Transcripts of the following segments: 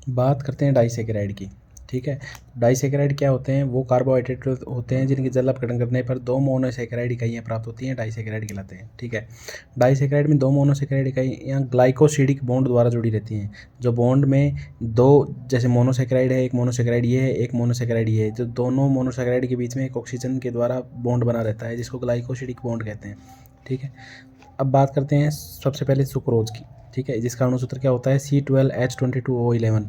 बात करते हैं डाइसैकेराइड की। ठीक है, डाइसैकेराइड क्या होते हैं? वो कार्बोहाइड्रेट होते हैं जिनके जल अपघटन करने पर दो मोनोसैकेराइड इकाइयाँ प्राप्त होती हैं, डाइसैकेराइड कहलाते हैं। ठीक है, डाइसैकेराइड में दो मोनोसैकेराइड इकाइयाँ ग्लाइकोसिडिक बॉन्ड द्वारा जुड़ी रहती हैं। जो बॉन्ड में दो, जैसे मोनोसैकेराइड है, एक मोनोसैकेराइड ये है, एक मोनोसैकेराइड ये है, जो दोनों मोनोसैकेराइड के बीच में एक ऑक्सीजन के द्वारा बॉन्ड बना रहता है, जिसको ग्लाइकोसिडिक बॉन्ड कहते हैं। ठीक है, अब बात करते हैं सबसे पहले सुक्रोज की। ठीक है, जिसका अणुसूत्र क्या होता है? C12H22O11।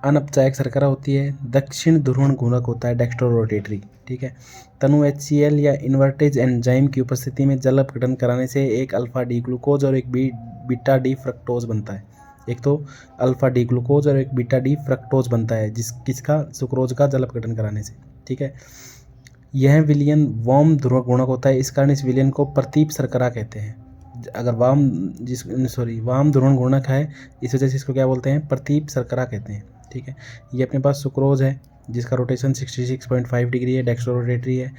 अनपचायक शर्करा होती है, दक्षिण ध्रुवण गुणक होता है डेक्स्ट्रोरोटेटरी। ठीक है, तनु HCl या इन्वर्टेज एंजाइम की उपस्थिति में जल अपघटन कराने से एक अल्फा डी ग्लूकोज और एक बीटा डी फ्रक्टोज बनता है। एक तो अल्फा डी ग्लूकोज और एक बीटा डी फ्रक्टोज बनता है किसका? सुक्रोज का जल अपघटन कराने से। ठीक है, यह विलयन वाम ध्रुवक गुणक होता है, इस कारण इस विलयन को प्रतीप शर्करा कहते हैं। अगर वाम ध्रुवण गुणक है, इस वजह से इसको क्या बोलते हैं? प्रतीप शर्करा कहते हैं। ठीक है, ये अपने पास सुक्रोज है जिसका रोटेशन 66.5 डिग्री है, डेक्स्ट्रोरोटेटरी है।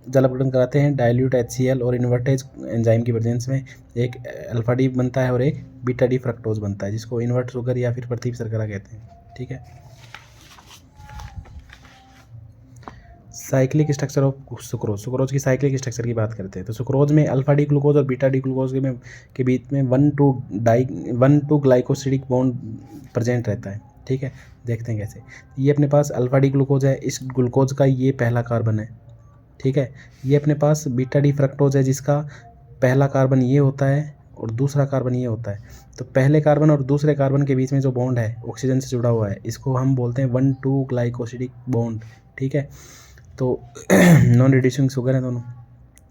जल अपघटन कराते हैं डाइल्यूट HCl और इन्वर्टेज एंजाइम की प्रेजेंस में एक अल्फा डी बनता है और एक बीटा डी फ्रक्टोज बनता है, जिसको इन्वर्ट शुगर या फिर प्रतीप शर्करा कहते हैं। ठीक है, साइक्लिक स्ट्रक्चर ऑफ सुक्रोज की साइक्लिक स्ट्रक्चर की बात करते हैं तो सुक्रोज में अल्फा डी ग्लूकोज और बीटा डी ग्लूकोज के बीच में 1,2 ग्लाइकोसिडिक बॉन्ड प्रेजेंट रहता है। ठीक है, देखते हैं कैसे। ये अपने पास अल्फा डी ग्लूकोज है, इस ग्लूकोज का ये पहला कार्बन है। ठीक है, ये अपने पास बीटा डी फ्रक्टोज है, जिसका पहला कार्बन ये होता है और दूसरा कार्बन ये होता है। तो पहले कार्बन और दूसरे कार्बन के बीच में जो बॉन्ड है ऑक्सीजन से जुड़ा हुआ है, इसको हम बोलते हैं 1,2 ग्लाइकोसिडिक बॉन्ड। ठीक है, तो नॉन रिड्यूसिंग शुगर है दोनों।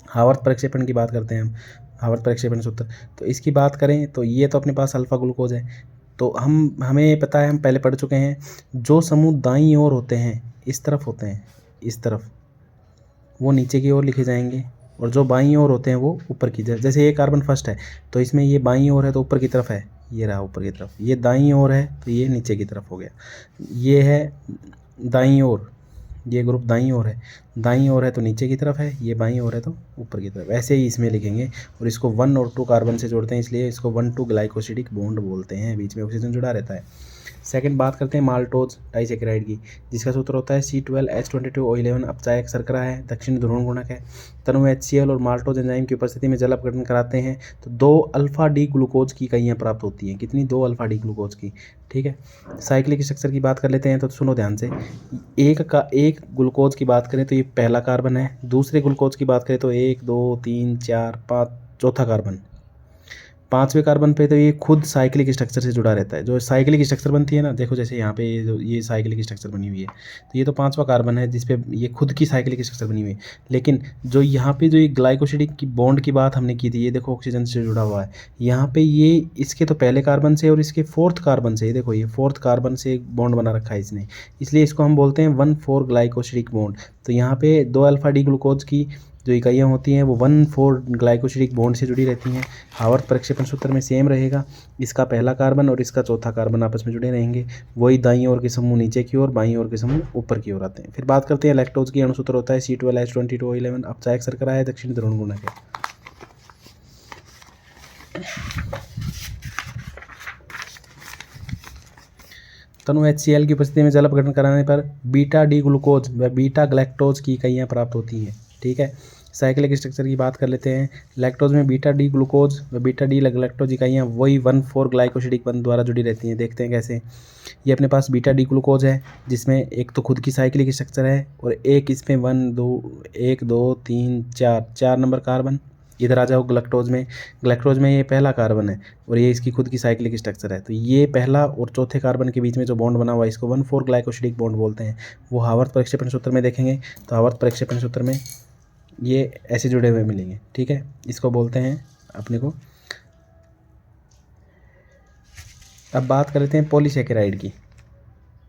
हावर्थ प्रक्षेपण की बात करते हैं हम, हावर्थ प्रक्षेपण सूत्र। तो इसकी बात करें तो ये तो अपने पास अल्फा ग्लूकोज है, तो हमें पता है, हम पहले पढ़ चुके हैं, जो समूह दाईं ओर होते हैं, इस तरफ होते हैं, इस तरफ, वो नीचे की ओर लिखे जाएंगे, और जो बाईं ओर होते हैं वो ऊपर की तरफ। जैसे ये कार्बन फर्स्ट है तो इसमें ये बाईं ओर है तो ऊपर की तरफ है, ये रहा ऊपर की तरफ। ये दाईं ओर है तो ये नीचे की तरफ हो गया। ये है दाईं ओर, ये ग्रुप दाईं ओर है, दाईं ओर है तो नीचे की तरफ है, ये बाईं ओर है तो ऊपर की तरफ। ऐसे ही इसमें लिखेंगे, और इसको 1 और 2 कार्बन से जोड़ते हैं, इसलिए इसको 1,2 ग्लाइकोसिडिक बॉन्ड बोलते हैं, बीच में ऑक्सीजन जुड़ा रहता है। सेकंड बात करते हैं माल्टोज डाइसैकेराइड की, जिसका सूत्र होता है C12H22O11। अपचायक शर्करा है, दक्षिण ध्रुवण गुणक है, तनु HCl और माल्टोज एंजाइम की उपस्थिति में जल अपघटन कराते हैं तो 2 अल्फा डी ग्लूकोज की इकाइयाँ प्राप्त होती हैं। कितनी? 2 अल्फा डी ग्लूकोज की। ठीक है, साइक्लिक स्ट्रक्चर की बात कर लेते हैं, तो सुनो ध्यान से। एक ग्लूकोज की बात करें तो ये पहला कार्बन है, दूसरे ग्लूकोज की बात करें तो 1 2 3 4 5, चौथा कार्बन। पांचवें कार्बन पे तो ये खुद साइक्लिक स्ट्रक्चर से जुड़ा रहता है। जो साइक्लिक स्ट्रक्चर बनती है ना, देखो जैसे यहाँ पे ये साइक्लिक स्ट्रक्चर बनी हुई है, तो ये तो पांचवा कार्बन है जिसपे ये खुद की साइक्लिक स्ट्रक्चर बनी हुई है। लेकिन जो यहाँ पे जो ये ग्लाइकोसिडिक की बॉन्ड की बात हमने की थी, ये देखो ऑक्सीजन से जुड़ा हुआ है। यहाँ पे ये इसके तो पहले कार्बन से और इसके 4th कार्बन से, देखो ये 4th कार्बन से एक बॉन्ड बना रखा है इसने, इसलिए इसको हम बोलते हैं 1,4 ग्लाइकोसिडिक बॉन्ड। तो यहाँ पे 2 अल्फा डी ग्लूकोज की जो इकाइयाँ होती हैं वो 1,4 ग्लाइकोसिडिक बॉन्ड से जुड़ी रहती हैं। हावर्थ प्रक्षेपण सूत्र में सेम रहेगा, इसका पहला कार्बन और इसका चौथा कार्बन आपस में जुड़े रहेंगे। वही दाईं ओर के समूह नीचे की ओर, बाईं ओर के समूह ऊपर की ओर आते हैं। फिर बात करते हैं लैक्टोज की। अणुसूत्र होता है C12H22O11। अपचायक शर्करा है, दक्षिण ध्रुवण गुणक है। तनु HCl की उपस्थिति में जल अपघटन कराने पर बीटा डी ग्लूकोज व बीटा ग्लैक्टोज की इकाइयाँ प्राप्त होती हैं। ठीक है, साइक्लिक स्ट्रक्चर की बात कर लेते हैं। लैक्टोज में बीटा डी ग्लूकोज व बीटा डी ग्लैक्टोज इकाइयाँ वही 1,4 ग्लाइकोसिडिक बंध द्वारा जुड़ी रहती हैं। देखते हैं कैसे। ये अपने पास बीटा डी ग्लूकोज है, जिसमें एक तो खुद की साइक्लिक स्ट्रक्चर है और एक इसमें 1 2 3 4 नंबर कार्बन। इधर आ जाओ ग्लैक्टोज में ये पहला कार्बन है और ये इसकी खुद की साइक्लिक स्ट्रक्चर है। तो ये पहला और चौथे कार्बन के बीच में जो बॉन्ड बना हुआ है, इसको 1,4 ग्लाइकोसिडिक बॉन्ड बोलते हैं। वो हावर्थ प्रक्षेपण सूत्र में देखेंगे तो हावर्थ प्रक्षेपण सूत्र में ये ऐसे जुड़े हुए मिलेंगे। ठीक है, इसको बोलते हैं अपने को। अब बात कर लेते हैं पॉलीसैकेराइड की।